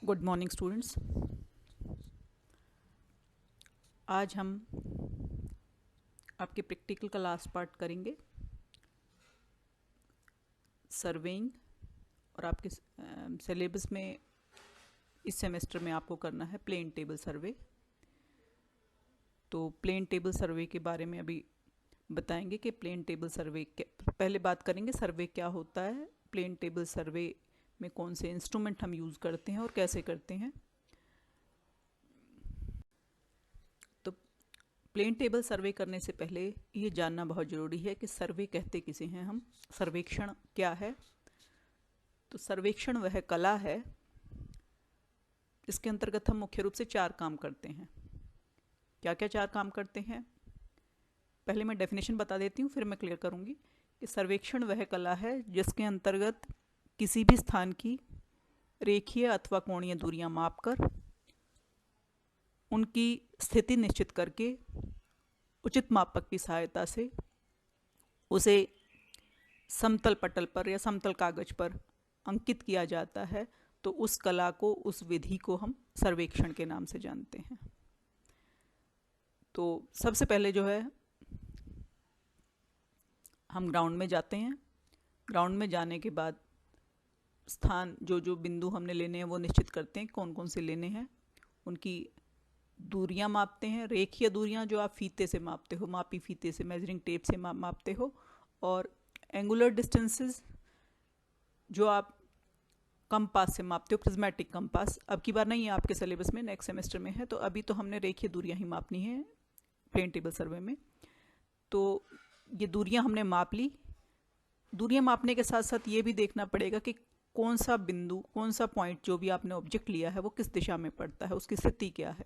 Good morning students. आज हम आपके प्रैक्टिकल का लास्ट पार्ट करेंगे, सर्वेइंग। और आपके सिलेबस में इस सेमेस्टर में आपको करना है प्लेन टेबल सर्वे। तो प्लेन टेबल सर्वे के बारे में अभी बताएंगे कि प्लेन टेबल सर्वे पहले बात करेंगे सर्वे क्या होता है, प्लेन टेबल सर्वे में कौन से इंस्ट्रूमेंट हम यूज़ करते हैं और कैसे करते हैं। तो प्लेन टेबल सर्वे करने से पहले ये जानना बहुत ज़रूरी है कि सर्वे कहते किसे हैं हम, सर्वेक्षण क्या है। तो सर्वेक्षण वह कला है इसके अंतर्गत हम मुख्य रूप से 4 काम करते हैं। क्या क्या 4 काम करते हैं, पहले मैं डेफिनेशन बता देती हूँ, फिर मैं क्लियर करूँगी कि सर्वेक्षण वह कला है जिसके अंतर्गत किसी भी स्थान की रेखीय अथवा कोणीय दूरियां मापकर उनकी स्थिति निश्चित करके उचित मापक की सहायता से उसे समतल पटल पर या समतल कागज पर अंकित किया जाता है। तो उस कला को, उस विधि को हम सर्वेक्षण के नाम से जानते हैं। तो सबसे पहले जो है हम ग्राउंड में जाते हैं। ग्राउंड में जाने के बाद स्थान जो बिंदु हमने लेने हैं वो निश्चित करते हैं, कौन कौन से लेने हैं, उनकी दूरियां मापते हैं। रेखीय दूरियां जो आप फीते से मापते हो, मापी फीते से, मेजरिंग टेप से मापते हो। और एंगुलर डिस्टेंसेस जो आप कंपास से मापते हो, प्रिज्मेटिक कंपास। अब की बार नहीं है आपके सिलेबस में, नेक्स्ट सेमेस्टर में है। तो अभी तो हमने रेखीय दूरियां ही मापनी है प्लेन टेबल सर्वे में। तो ये दूरियां हमने माप ली। दूरियां मापने के साथ साथ ये भी देखना पड़ेगा कि कौन सा बिंदु, कौन सा पॉइंट जो भी आपने ऑब्जेक्ट लिया है वो किस दिशा में पड़ता है, उसकी स्थिति क्या है,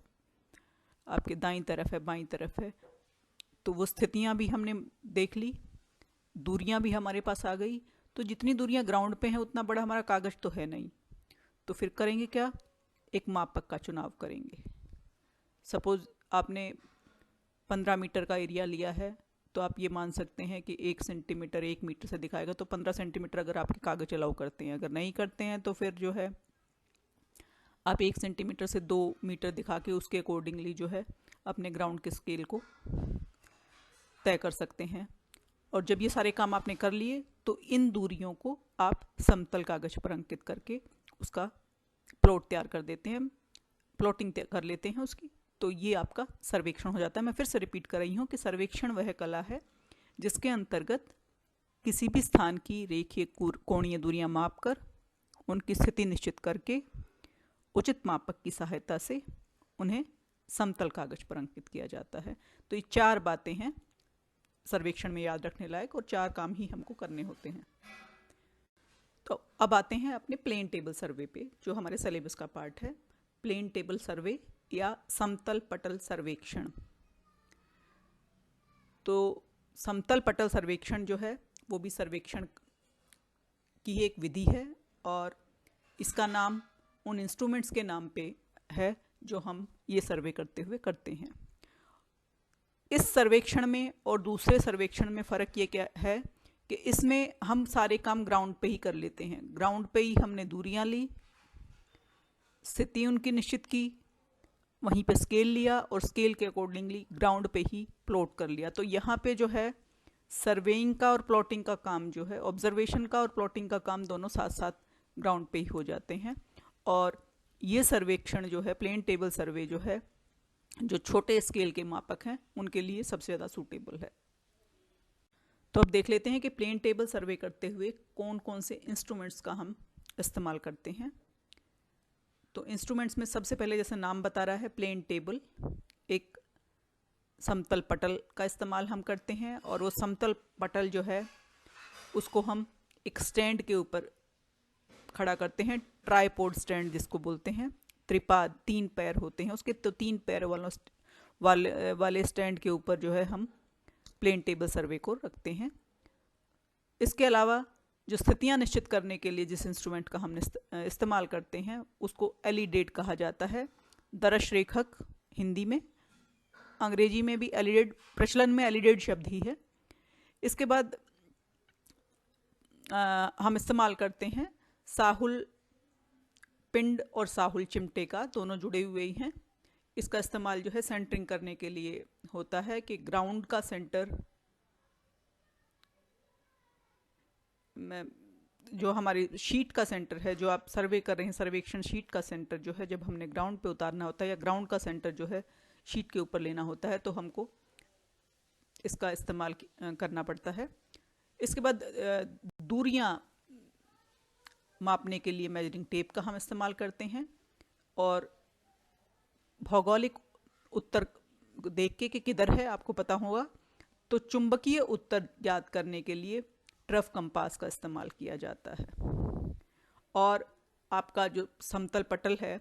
आपके दाईं तरफ है, बाईं तरफ है। तो वो स्थितियां भी हमने देख ली, दूरियां भी हमारे पास आ गई। तो जितनी दूरियां ग्राउंड पे हैं उतना बड़ा हमारा कागज तो है नहीं, तो फिर करेंगे क्या, एक मापक का चुनाव करेंगे। सपोज आपने 15 मीटर का एरिया लिया है, तो आप ये मान सकते हैं कि 1 सेंटीमीटर 1 मीटर से दिखाएगा, तो 15 सेंटीमीटर अगर आपके कागज अलाउ करते हैं। अगर नहीं करते हैं तो फिर जो है आप 1 सेंटीमीटर से 2 मीटर दिखा के उसके अकॉर्डिंगली जो है अपने ग्राउंड के स्केल को तय कर सकते हैं। और जब ये सारे काम आपने कर लिए तो इन दूरियों को आप समतल कागज पर अंकित करके उसका प्लॉट तैयार कर देते हैं, प्लॉटिंग कर लेते हैं उसकी। तो ये आपका सर्वेक्षण हो जाता है। मैं फिर से रिपीट कर रही हूँ कि सर्वेक्षण वह कला है जिसके अंतर्गत किसी भी स्थान की रेखीय कोणीय दूरियां मापकर उनकी स्थिति निश्चित करके उचित मापक की सहायता से उन्हें समतल कागज पर अंकित किया जाता है। तो ये 4 बातें हैं सर्वेक्षण में याद रखने लायक, और 4 काम ही हमको करने होते हैं। तो अब आते हैं अपने प्लेन टेबल सर्वे पे, जो हमारे सिलेबस का पार्ट है। प्लेन टेबल सर्वे या समतल पटल सर्वेक्षण। तो समतल पटल सर्वेक्षण जो है वो भी सर्वेक्षण की एक विधि है, और इसका नाम उन इंस्ट्रूमेंट्स के नाम पे है जो हम ये सर्वे करते हुए करते हैं। इस सर्वेक्षण में और दूसरे सर्वेक्षण में फ़र्क ये क्या है कि इसमें हम सारे काम ग्राउंड पे ही कर लेते हैं। ग्राउंड पे ही हमने दूरियां ली, स्थिति उनकी निश्चित की, वहीं पे स्केल लिया और स्केल के अकॉर्डिंगली ग्राउंड पे ही प्लॉट कर लिया। तो यहाँ पे जो है सर्वेइंग का और प्लॉटिंग का काम जो है, ऑब्जर्वेशन का और प्लॉटिंग का काम दोनों साथ साथ ग्राउंड पे ही हो जाते हैं। और ये सर्वेक्षण जो है, प्लेन टेबल सर्वे जो है, जो छोटे स्केल के मापक हैं उनके लिए सबसे ज़्यादा सूटेबल है। तो अब देख लेते हैं कि प्लेन टेबल सर्वे करते हुए कौन कौन से इंस्ट्रूमेंट्स का हम इस्तेमाल करते हैं। तो इंस्ट्रूमेंट्स में सबसे पहले, जैसे नाम बता रहा है, प्लेन टेबल, एक समतल पटल का इस्तेमाल हम करते हैं। और वो समतल पटल जो है उसको हम एक स्टैंड के ऊपर खड़ा करते हैं, ट्राइपॉड स्टैंड जिसको बोलते हैं। त्रिपाद 3 पैर होते हैं उसके, तो 3 पैर वाले स्टैंड के ऊपर जो है हम प्लेन टेबल सर्वे को रखते हैं। इसके अलावा जो स्थितियां निश्चित करने के लिए जिस इंस्ट्रूमेंट का हमने इस्तेमाल करते हैं उसको एलिडेट कहा जाता है। दर्श रेखक हिंदी में, अंग्रेजी में भी एलिडेट, प्रचलन में एलिडेट शब्द ही है। इसके बाद हम इस्तेमाल करते हैं साहुल पिंड और साहुल चिमटे का दोनों जुड़े हुए ही हैं। इसका इस्तेमाल जो है सेंटरिंग करने के लिए होता है कि ग्राउंड का सेंटर में जो हमारी शीट का सेंटर है, जो आप सर्वे कर रहे हैं, सर्वेक्षण शीट का सेंटर जो है, जब हमने ग्राउंड पे उतारना होता है या ग्राउंड का सेंटर जो है शीट के ऊपर लेना होता है, तो हमको इसका इस्तेमाल करना पड़ता है। इसके बाद दूरियां मापने के लिए मेजरिंग टेप का हम इस्तेमाल करते हैं, और भौगोलिक उत्तर देख के कि किधर है आपको पता होगा, तो चुंबकीय उत्तर ज्ञात करने के लिए ट्रफ कंपास का इस्तेमाल किया जाता है। और आपका जो समतल पटल है,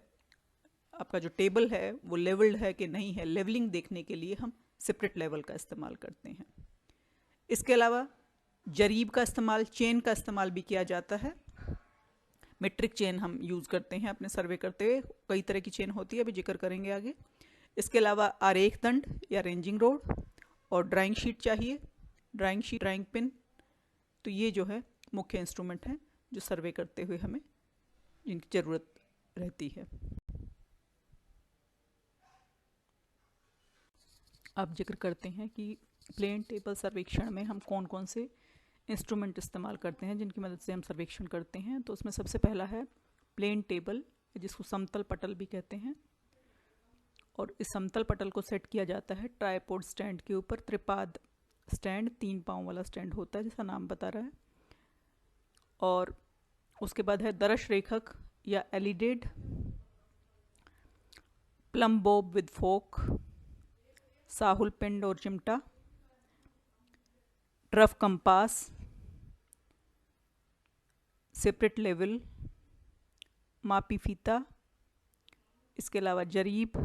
आपका जो टेबल है वो लेवल्ड है कि नहीं है, लेवलिंग देखने के लिए हम सेपरेट लेवल का इस्तेमाल करते हैं। इसके अलावा जरीब का इस्तेमाल, चेन का इस्तेमाल भी किया जाता है। मीट्रिक चेन हम यूज़ करते हैं अपने सर्वे करते हुए, कई तरह की चेन होती है, अभी जिक्र करेंगे आगे। इसके अलावा आरेख दंड या रेंजिंग रोड और ड्राइंग शीट चाहिए, ड्राइंग शीट, ड्राइंग पिन। तो ये जो है मुख्य इंस्ट्रूमेंट हैं जो सर्वे करते हुए हमें जिनकी ज़रूरत रहती है। अब जिक्र करते हैं कि प्लेन टेबल सर्वेक्षण में हम कौन कौन से इंस्ट्रूमेंट इस्तेमाल करते हैं जिनकी मदद से हम सर्वेक्षण करते हैं। तो उसमें सबसे पहला है प्लेन टेबल, जिसको समतल पटल भी कहते हैं। और इस समतल पटल को सेट किया जाता है ट्राइपॉड स्टैंड के ऊपर। त्रिपाद स्टैंड 3 पाँव वाला स्टैंड होता है, जैसा नाम बता रहा है। और उसके बाद है दर्श रेखक या एलिडेड, प्लम बॉब विद फोक, साहुल पिंड और चिमटा, ट्रफ कंपास, सेपरेट लेवल, मापी फीता, इसके अलावा जरीब,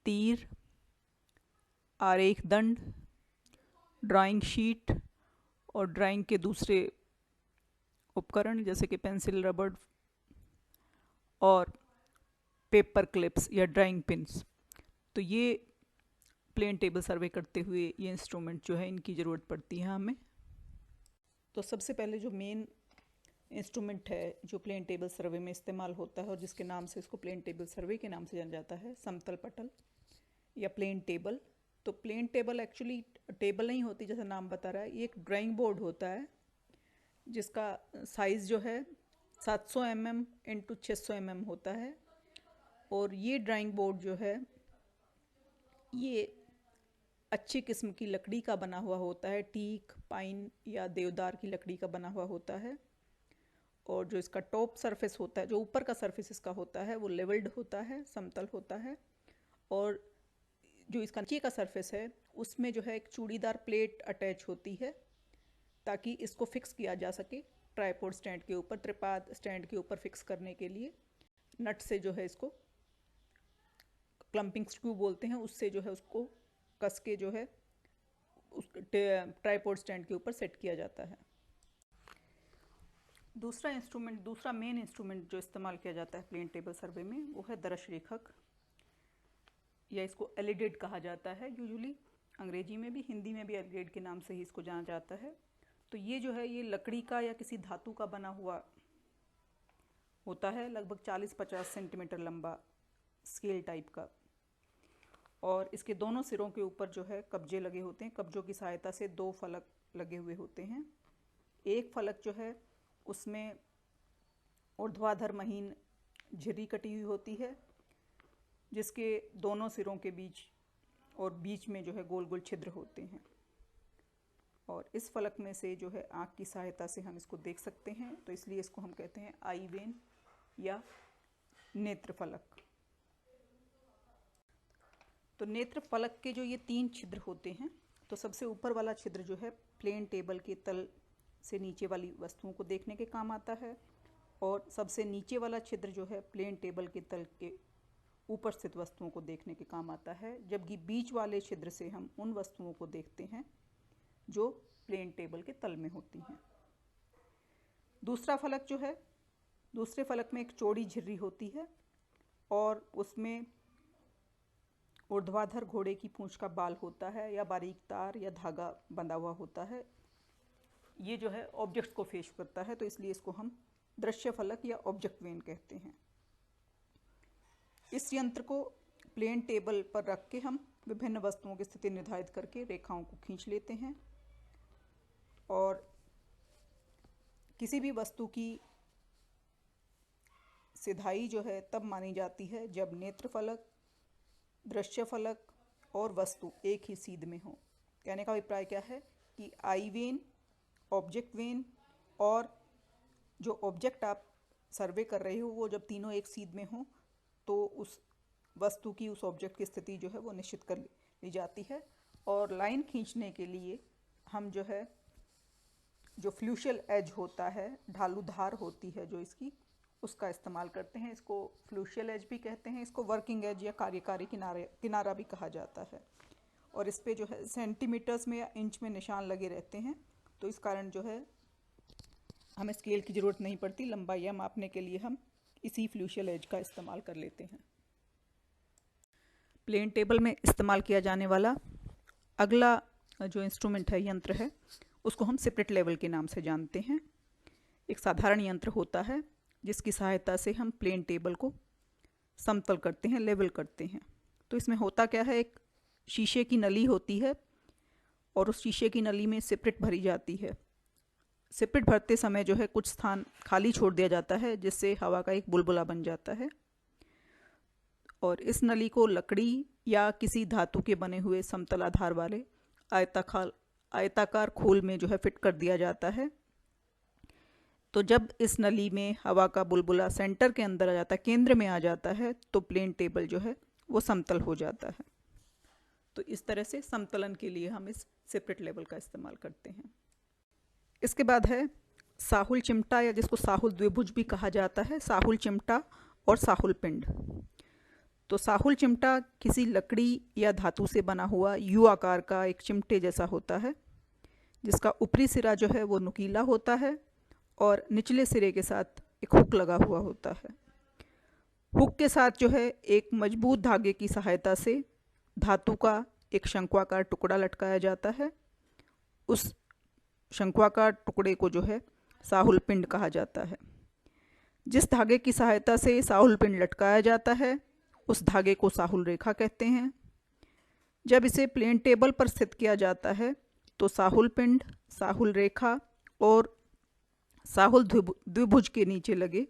तीर, आरेख दंड, ड्राइंग शीट और ड्राइंग के दूसरे उपकरण जैसे कि पेंसिल, रबड़ और पेपर क्लिप्स या ड्राइंग पिन्स। तो ये प्लेन टेबल सर्वे करते हुए ये इंस्ट्रूमेंट जो है इनकी ज़रूरत पड़ती है हमें। तो सबसे पहले जो मेन इंस्ट्रूमेंट है जो प्लेन टेबल सर्वे में इस्तेमाल होता है और जिसके नाम से इसको प्लेन टेबल सर्वे के नाम से जाना जाता है, समतल पटल या प्लेन टेबल। तो प्लेन टेबल एक्चुअली टेबल नहीं होती, जैसा नाम बता रहा है। ये एक ड्राइंग बोर्ड होता है जिसका साइज़ जो है 700 mm इंटू 600 mm होता है। और ये ड्राइंग बोर्ड जो है ये अच्छी किस्म की लकड़ी का बना हुआ होता है, टीक, पाइन या देवदार की लकड़ी का बना हुआ होता है। और जो इसका टॉप सरफेस होता है, जो ऊपर का सरफेस इसका होता है, वो लेवल्ड होता है, समतल होता है। और जो इसका नीचे का सरफेस है उसमें जो है एक चूड़ीदार प्लेट अटैच होती है ताकि इसको फिक्स किया जा सके ट्राइपॉड स्टैंड के ऊपर, त्रिपाद स्टैंड के ऊपर फिक्स करने के लिए नट से जो है इसको क्लम्पिंग स्क्रू बोलते हैं, उससे जो है उसको कस के जो है उस ट्राइपॉड स्टैंड के ऊपर सेट किया जाता है। दूसरा मेन इंस्ट्रूमेंट जो इस्तेमाल किया जाता है प्लेन टेबल सर्वे में वो है दर्श रेखक, या इसको एलिडेड कहा जाता है। यूजुअली अंग्रेजी में भी, हिंदी में भी एलिडेड के नाम से ही इसको जाना जाता है। तो ये जो है ये लकड़ी का या किसी धातु का बना हुआ होता है, लगभग 40-50 सेंटीमीटर लंबा, स्केल टाइप का। और इसके दोनों सिरों के ऊपर जो है कब्जे लगे होते हैं। कब्जों की सहायता से 2 फलक लगे हुए होते हैं। एक फलक जो है उसमें ऊर्ध्वाधर महीन झिर्री कटी हुई होती है जिसके दोनों सिरों के बीच और बीच में जो है गोल गोल छिद्र होते हैं। और इस फलक में से जो है आँख की सहायता से हम इसको देख सकते हैं, तो इसलिए इसको हम कहते हैं आई वेन या नेत्र फलक। तो नेत्र फलक के जो ये 3 छिद्र होते हैं, तो सबसे ऊपर वाला छिद्र जो है प्लेन टेबल के तल से नीचे वाली वस्तुओं को देखने के काम आता है, और सबसे नीचे वाला छिद्र जो है प्लेन टेबल के तल के ऊपर स्थित वस्तुओं को देखने के काम आता है। जबकि बीच वाले छिद्र से हम उन वस्तुओं को देखते हैं जो प्लेन टेबल के तल में होती हैं। दूसरा फलक जो है, दूसरे फलक में एक चौड़ी झिर्री होती है और उसमें ऊर्ध्वाधर घोड़े की पूंछ का बाल होता है या बारीक तार या धागा बंधा हुआ होता है। ये जो है ऑब्जेक्ट्स को फेस करता है, तो इसलिए इसको हम दृश्य फलक या ऑब्जेक्ट वेन कहते हैं। इस यंत्र को प्लेन टेबल पर रख के हम विभिन्न वस्तुओं की स्थिति निर्धारित करके रेखाओं को खींच लेते हैं और किसी भी वस्तु की सिधाई जो है तब मानी जाती है जब नेत्र फलक, दृश्य फलक और वस्तु एक ही सीध में हो। कहने का अभिप्राय क्या है कि आई वेन, ऑब्जेक्ट वेन और जो ऑब्जेक्ट आप सर्वे कर रहे हो वो जब तीनों एक सीध में हो तो उस वस्तु की, उस ऑब्जेक्ट की स्थिति जो है वो निश्चित कर ली जाती है। और लाइन खींचने के लिए हम जो है जो फ्लूशियल एज होता है, ढालू धार होती है जो इसकी, उसका इस्तेमाल करते हैं। इसको फ्लूशियल एज भी कहते हैं, इसको वर्किंग एज या कार्यकारी किनारा भी कहा जाता है। और इस पे जो है सेंटीमीटर्स में या इंच में निशान लगे रहते हैं, तो इस कारण जो है हमें स्केल की ज़रूरत नहीं पड़ती। लंबाइयाँ मापने के लिए हम इसी फ्लूशियल एज का इस्तेमाल कर लेते हैं। प्लेन टेबल में इस्तेमाल किया जाने वाला अगला जो इंस्ट्रूमेंट है, यंत्र है, उसको हम सेपरेट लेवल के नाम से जानते हैं। एक साधारण यंत्र होता है जिसकी सहायता से हम प्लेन टेबल को समतल करते हैं, लेवल करते हैं। तो इसमें होता क्या है, एक शीशे की नली होती है और उस शीशे की नली में सिपरेट भरी जाती है। सिपरेट भरते समय जो है कुछ स्थान खाली छोड़ दिया जाता है जिससे हवा का एक बुलबुला बन जाता है और इस नली को लकड़ी या किसी धातु के बने हुए समतल आधार वाले आयताकार खोल में जो है फिट कर दिया जाता है। तो जब इस नली में हवा का बुलबुला सेंटर के अंदर आ जाता है, केंद्र में आ जाता है, तो प्लेन टेबल जो है वो समतल हो जाता है। तो इस तरह से समतलन के लिए हम इस सेपरेट लेवल का इस्तेमाल करते हैं। इसके बाद है साहुल चिमटा, या जिसको साहुल द्विभुज भी कहा जाता है, साहुल चिमटा और साहुल पिंड। तो साहुल चिमटा किसी लकड़ी या धातु से बना हुआ यू आकार का एक चिमटे जैसा होता है जिसका ऊपरी सिरा जो है वो नुकीला होता है और निचले सिरे के साथ एक हुक लगा हुआ होता है। हुक के साथ जो है एक मजबूत धागे की सहायता से धातु का एक शंक्वाकार टुकड़ा लटकाया जाता है। उस शंक्वाकार टुकड़े को जो है साहुल पिंड कहा जाता है। जिस धागे की सहायता से साहुल पिंड लटकाया जाता है उस धागे को साहुल रेखा कहते हैं। जब इसे प्लेन टेबल पर स्थित किया जाता है तो साहुल पिंड, साहुल रेखा और साहुल द्विभुज के नीचे लगे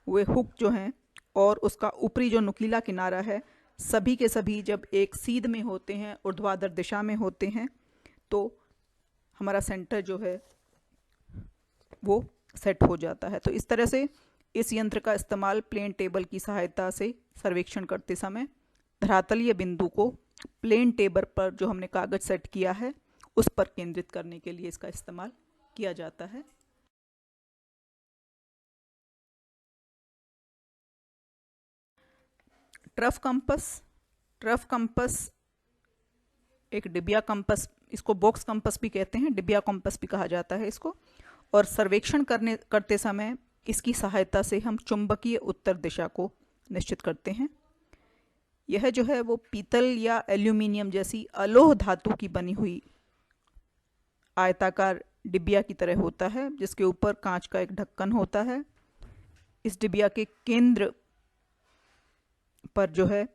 हुए हुक जो हैं और उसका ऊपरी जो नुकीला किनारा है, सभी के सभी जब एक सीध में होते हैं, ऊर्ध्वाधर दिशा में होते हैं, तो हमारा सेंटर जो है वो सेट हो जाता है। तो इस तरह से इस यंत्र का इस्तेमाल प्लेन टेबल की सहायता से सर्वेक्षण करते समय धरातलीय बिंदु को प्लेन टेबल पर जो हमने कागज सेट किया है उस पर केंद्रित करने के लिए इसका इस्तेमाल किया जाता है। ट्रफ कंपस एक डिबिया कंपस, इसको बॉक्स कंपस भी कहते हैं, डिबिया कंपस भी कहा जाता है इसको। और सर्वेक्षण करते समय इसकी सहायता से हम चुंबकीय उत्तर दिशा को निश्चित करते हैं। यह जो है वो पीतल या एल्यूमिनियम जैसी अलोह धातु की बनी हुई आयताकार डिबिया की तरह होता है जिसके ऊपर कांच का एक ढक्कन होता है। इस डिबिया के केंद्र पर जो है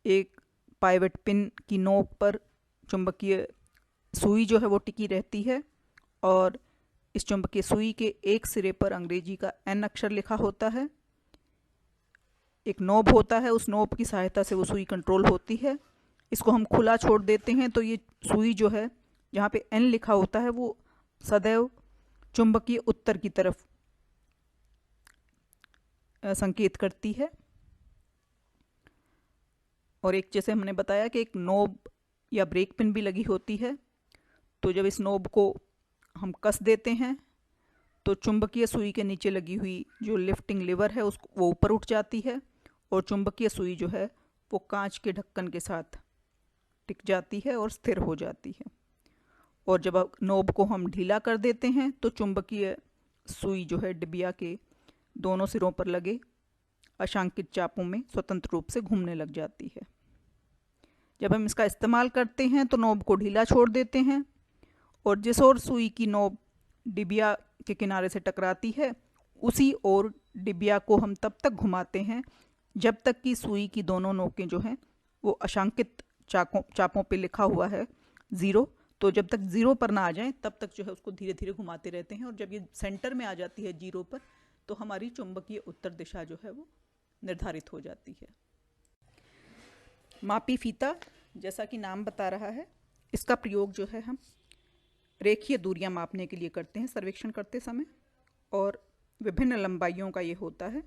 एक पाइवट पिन की नोक पर चुंबकीय सुई जो है वो टिकी रहती है और इस चुंबकीय सुई के एक सिरे पर अंग्रेजी का एन अक्षर लिखा होता है। एक नोब होता है, उस नोब की सहायता से वो सुई कंट्रोल होती है। इसको हम खुला छोड़ देते हैं तो ये सुई जो है जहाँ पे एन लिखा होता है वो सदैव चुंबकीय उत्तर की तरफ संकेत करती है। और एक, जैसे हमने बताया कि एक नोब या ब्रेक पिन भी लगी होती है, तो जब इस नोब को हम कस देते हैं तो चुंबकीय सुई के नीचे लगी हुई जो लिफ्टिंग लीवर है उसको वो ऊपर उठ जाती है और चुंबकीय सुई जो है वो कांच के ढक्कन के साथ टिक जाती है और स्थिर हो जाती है। और जब नोब को हम ढीला कर देते हैं तो चुंबकीय सुई जो है डिबिया के दोनों सिरों पर लगे अशांकित चापों में स्वतंत्र रूप से घूमने लग जाती है। जब हम इसका इस्तेमाल करते हैं तो नोब को ढीला छोड़ देते हैं और जिस ओर सुई की नोब डिबिया के किनारे से टकराती है, उसी ओर डिबिया को हम तब तक घुमाते हैं जब तक कि सुई की दोनों नोकें जो हैं वो अशांकित चापों पे लिखा हुआ है 0, तो जब तक 0 पर ना आ जाए तब तक जो है उसको धीरे धीरे घुमाते रहते हैं। और जब ये सेंटर में आ जाती है 0 पर, तो हमारी चुंबकीय उत्तर दिशा जो है वो निर्धारित हो जाती है। मापी फीता, जैसा कि नाम बता रहा है, इसका प्रयोग जो है हम रेखीय दूरियां मापने के लिए करते हैं सर्वेक्षण करते समय, और विभिन्न लंबाइयों का ये होता है।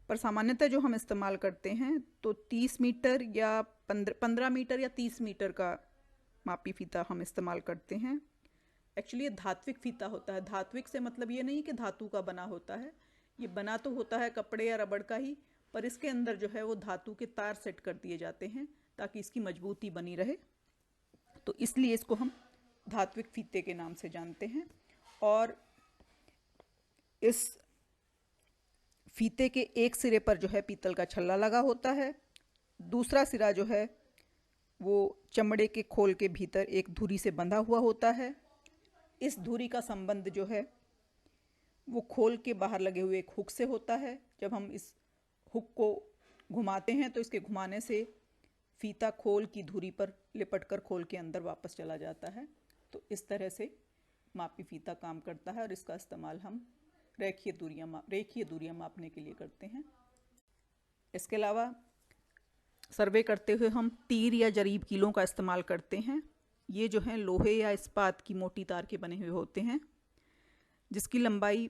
पर सामान्यतः जो हम इस्तेमाल करते हैं तो 30 मीटर या 15 मीटर या 30 मीटर का मापी फीता हम इस्तेमाल करते हैं। एक्चुअली ये धात्विक फीता होता है। धात्विक से मतलब ये नहीं कि धातु का बना होता है, ये बना तो होता है कपड़े या रबड़ का ही, पर इसके अंदर जो है वो धातु के तार सेट कर दिए जाते हैं ताकि इसकी मजबूती बनी रहे, तो इसलिए इसको हम धात्विक फीते के नाम से जानते हैं। और इस फीते के एक सिरे पर जो है पीतल का छल्ला लगा होता है, दूसरा सिरा जो है वो चमड़े के खोल के भीतर एक धुरी से बंधा हुआ होता है। इस धुरी का संबंध जो है वो खोल के बाहर लगे हुए एक हुक से होता है। जब हम इस हुक को घुमाते हैं तो इसके घुमाने से फीता खोल की धुरी पर लिपटकर खोल के अंदर वापस चला जाता है। तो इस तरह से मापी फीता काम करता है और इसका इस्तेमाल हम रेखीय दूरियां मापने के लिए करते हैं। इसके अलावा सर्वे करते हुए हम तीर या जरीब कीलों का इस्तेमाल करते हैं। ये जो हैं लोहे या इस्पात की मोटी तार के बने हुए होते हैं, जिसकी लंबाई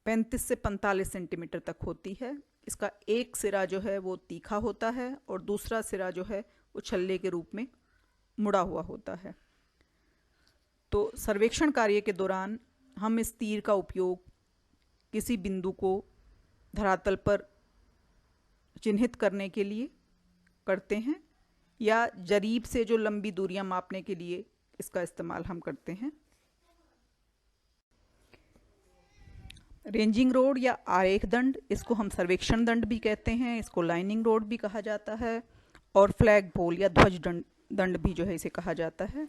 35 से 45 सेंटीमीटर तक होती है। इसका एक सिरा जो है वो तीखा होता है और दूसरा सिरा जो है वो छल्ले के रूप में मुड़ा हुआ होता है। तो सर्वेक्षण कार्य के दौरान हम इस तीर का उपयोग किसी बिंदु को धरातल पर चिन्हित करने के लिए करते हैं, या जरीब से जो लंबी दूरियां मापने के लिए इसका इस्तेमाल हम करते हैं। रेंजिंग रोड या आरेख दंड, इसको हम सर्वेक्षण दंड भी कहते हैं, इसको लाइनिंग रोड भी कहा जाता है, और फ्लैग पोल या ध्वज दंड भी जो है इसे कहा जाता है।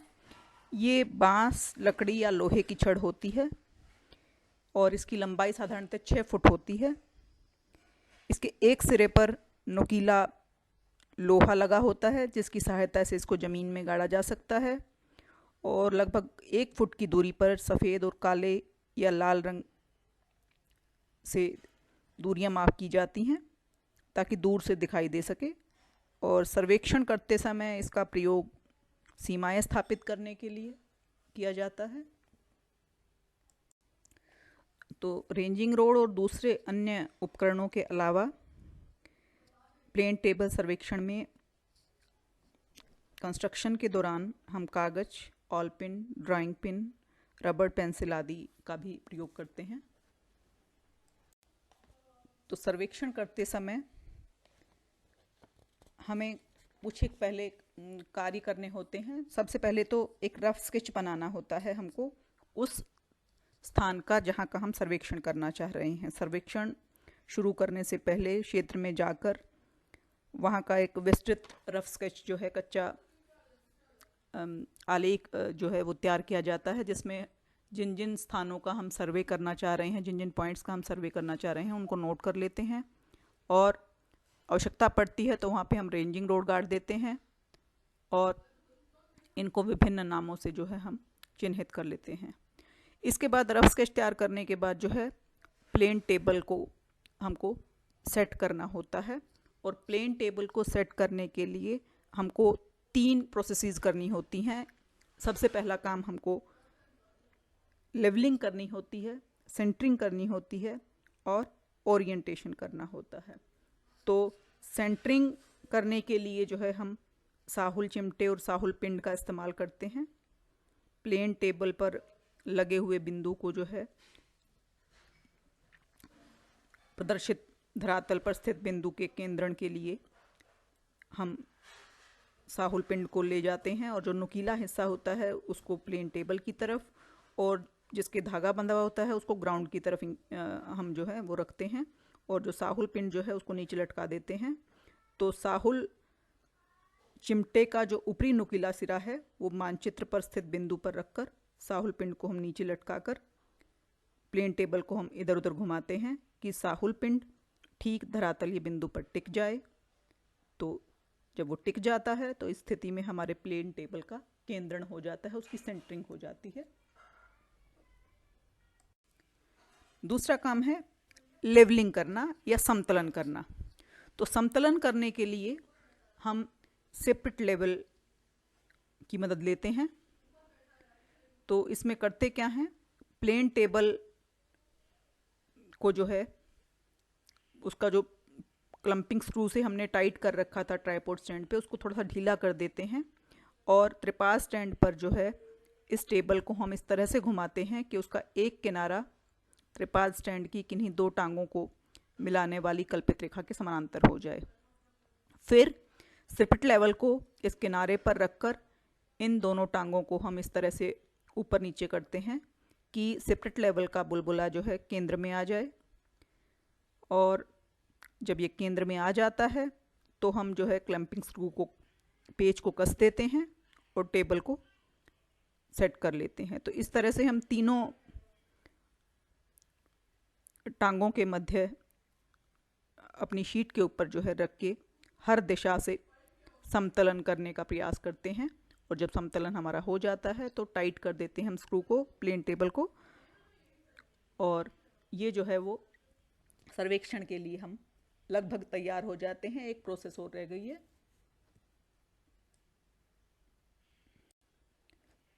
ये बांस, लकड़ी या लोहे की छड़ होती है और इसकी लंबाई साधारणतः 6 फुट होती है। इसके एक सिरे पर नुकीला लोहा लगा होता है जिसकी सहायता से इसको ज़मीन में गाड़ा जा सकता है, और लगभग 1 फुट की दूरी पर सफ़ेद और काले या लाल रंग से दूरियां माप की जाती हैं ताकि दूर से दिखाई दे सके। और सर्वेक्षण करते समय इसका प्रयोग सीमाएं स्थापित करने के लिए किया जाता है। तो रेंजिंग रोड और दूसरे अन्य उपकरणों के अलावा प्लेन टेबल सर्वेक्षण में कंस्ट्रक्शन के दौरान हम कागज, ऑल पिन, ड्राइंग पिन, रबड़, पेंसिल आदि का भी प्रयोग करते हैं। तो सर्वेक्षण करते समय हमें कुछ एक पहले कार्य करने होते हैं। सबसे पहले तो एक रफ स्केच बनाना होता है हमको उस स्थान का जहाँ का हम सर्वेक्षण करना चाह रहे हैं। सर्वेक्षण शुरू करने से पहले क्षेत्र में जाकर वहाँ का एक विस्तृत रफ स्केच जो है, कच्चा आलेख जो है वो तैयार किया जाता है, जिसमें जिन जिन स्थानों का हम सर्वे करना चाह रहे हैं, जिन जिन पॉइंट्स का हम सर्वे करना चाह रहे हैं, उनको नोट कर लेते हैं, और आवश्यकता पड़ती है तो वहाँ पे हम रेंजिंग रोड गाड़ देते हैं और इनको विभिन्न नामों से जो है हम चिन्हित कर लेते हैं। इसके बाद रफ स्केच तैयार करने के बाद जो है प्लेन टेबल को हमको सेट करना होता है, और प्लेन टेबल को सेट करने के लिए हमको 3 प्रोसेसेस करनी होती हैं। सबसे पहला काम हमको लेवलिंग करनी होती है, सेंटरिंग करनी होती है और ओरिएंटेशन करना होता है। तो सेंटरिंग करने के लिए जो है हम साहुल चिमटे और साहुल पिंड का इस्तेमाल करते हैं। प्लेन टेबल पर लगे हुए बिंदु को जो है प्रदर्शित धरातल पर स्थित बिंदु के केंद्रण के लिए हम साहुल पिंड को ले जाते हैं, और जो नुकीला हिस्सा होता है उसको प्लेन टेबल की तरफ, और जिसके धागा बंधा हुआ होता है उसको ग्राउंड की तरफ हम जो है वो रखते हैं, और जो साहुल पिंड जो है उसको नीचे लटका देते हैं। तो साहुल चिमटे का जो ऊपरी नुकीला सिरा है वो मानचित्र पर स्थित बिंदु पर रखकर साहुल पिंड को हम नीचे लटकाकर प्लेन टेबल को हम इधर उधर घुमाते हैं कि साहुल पिंड ठीक धरातलीय बिंदु पर टिक जाए। तो जब वो टिक जाता है तो इस स्थिति में हमारे प्लेन टेबल का केंद्रण हो जाता है, उसकी सेंटरिंग हो जाती है। दूसरा काम है लेवलिंग करना या समतलन करना। तो समतलन करने के लिए हम सेपरेट लेवल की मदद लेते हैं। तो इसमें करते क्या हैं, प्लेन टेबल को जो है उसका जो क्लम्पिंग स्क्रू से हमने टाइट कर रखा था ट्राइपॉड स्टैंड पे, उसको थोड़ा सा ढीला कर देते हैं और त्रिपाद स्टैंड पर जो है इस टेबल को हम इस तरह से घुमाते हैं कि उसका एक किनारा त्रिपाद स्टैंड की किन्हीं दो टांगों को मिलाने वाली कल्पित रेखा के समानांतर हो जाए। फिर सेपरेट लेवल को इस किनारे पर रखकर इन दोनों टांगों को हम इस तरह से ऊपर नीचे करते हैं कि सेपरेट लेवल का बुलबुला जो है केंद्र में आ जाए। और जब ये केंद्र में आ जाता है तो हम जो है क्लैंपिंग स्क्रू को, पेच को कस देते हैं और टेबल को सेट कर लेते हैं। तो इस तरह से हम तीनों टांगों के मध्य अपनी शीट के ऊपर जो है रख के हर दिशा से समतलन करने का प्रयास करते हैं। और जब समतलन हमारा हो जाता है तो टाइट कर देते हैं हम स्क्रू को, प्लेन टेबल को। और ये जो है वो सर्वेक्षण के लिए हम लगभग तैयार हो जाते हैं। एक प्रोसेस और रह गई है।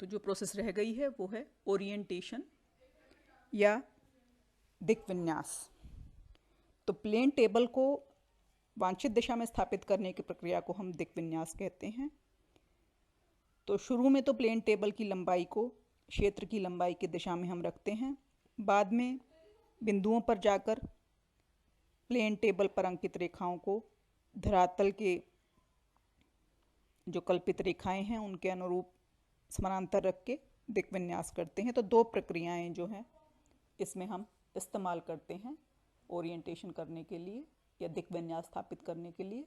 तो जो प्रोसेस रह गई है वो है ओरिएंटेशन या दिक् विन्यास। तो प्लेन टेबल को वांछित दिशा में स्थापित करने की प्रक्रिया को हम दिक् विन्यास कहते हैं। तो शुरू में तो प्लेन टेबल की लंबाई को क्षेत्र की लंबाई की दिशा में हम रखते हैं। बाद में बिंदुओं पर जाकर प्लेन टेबल पर अंकित रेखाओं को धरातल के जो कल्पित रेखाएं हैं उनके अनुरूप समानांतर रख के दिक् विन्यास करते हैं। तो दो प्रक्रियाएं जो हैं इसमें हम इस्तेमाल करते हैं ओरिएंटेशन करने के लिए या दिक् विन्यास स्थापित करने के लिए।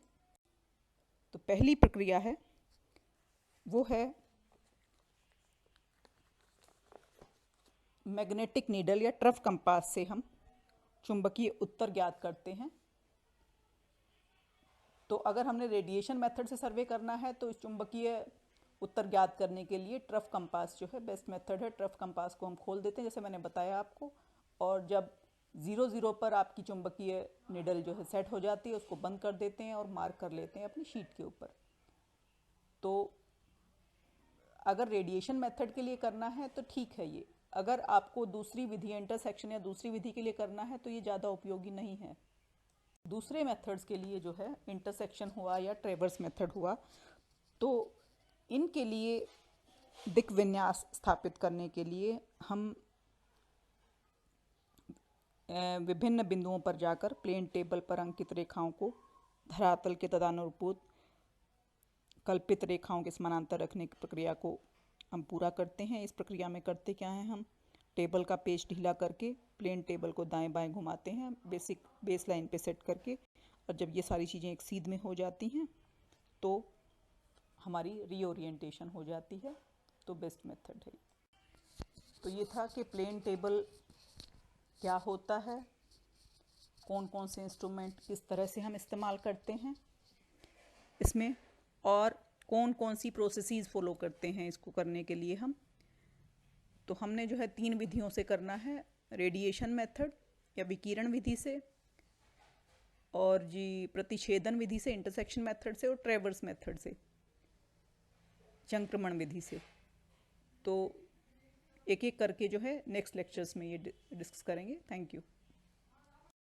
तो पहली प्रक्रिया है वो है मैग्नेटिक नीडल या ट्रफ कंपास से हम चुंबकीय उत्तर ज्ञात करते हैं। तो अगर हमने रेडिएशन मेथड से सर्वे करना है तो इस चुंबकीय उत्तर ज्ञात करने के लिए ट्रफ कंपास जो है बेस्ट मेथड है। ट्रफ कंपास को हम खोल देते हैं जैसे मैंने बताया आपको, और जब 0 पर आपकी चुंबकीय निडल जो है सेट हो जाती है उसको बंद कर देते हैं और मार्क कर लेते हैं अपनी शीट के ऊपर। तो अगर रेडिएशन मेथड के लिए करना है तो ठीक है ये। अगर आपको दूसरी विधि इंटरसेक्शन या दूसरी विधि के लिए करना है तो ये ज़्यादा उपयोगी नहीं है। दूसरे मेथड्स के लिए जो है इंटरसेक्शन हुआ या ट्रेवर्स मेथड हुआ, तो इनके लिए दिक् विन्यास स्थापित करने के लिए हम विभिन्न बिंदुओं पर जाकर प्लेन टेबल पर अंकित रेखाओं को धरातल के तदानुरूप कल्पित रेखाओं के समानांतर रखने की प्रक्रिया को हम पूरा करते हैं। इस प्रक्रिया में करते क्या हैं, हम टेबल का पेच ढीला करके प्लेन टेबल को दाएं बाएं घुमाते हैं बेसिक बेस लाइन पे सेट करके। और जब ये सारी चीज़ें एक सीध में हो जाती हैं तो हमारी रीओरिएंटेशन हो जाती है। तो बेस्ट मेथड है। तो ये था कि प्लेन टेबल क्या होता है, कौन कौन से इंस्ट्रूमेंट किस तरह से हम इस्तेमाल करते हैं इसमें, और कौन कौन सी प्रोसेसेस फॉलो करते हैं इसको करने के लिए हम। तो हमने जो है 3 विधियों से करना है, रेडिएशन मेथड या विकिरण विधि से, और जी प्रतिच्छेदन विधि से इंटरसेक्शन मेथड से, और ट्रेवर्स मेथड से संक्रमण विधि से। तो एक एक करके जो है नेक्स्ट लेक्चर्स में ये डिस्कस करेंगे। Thank you.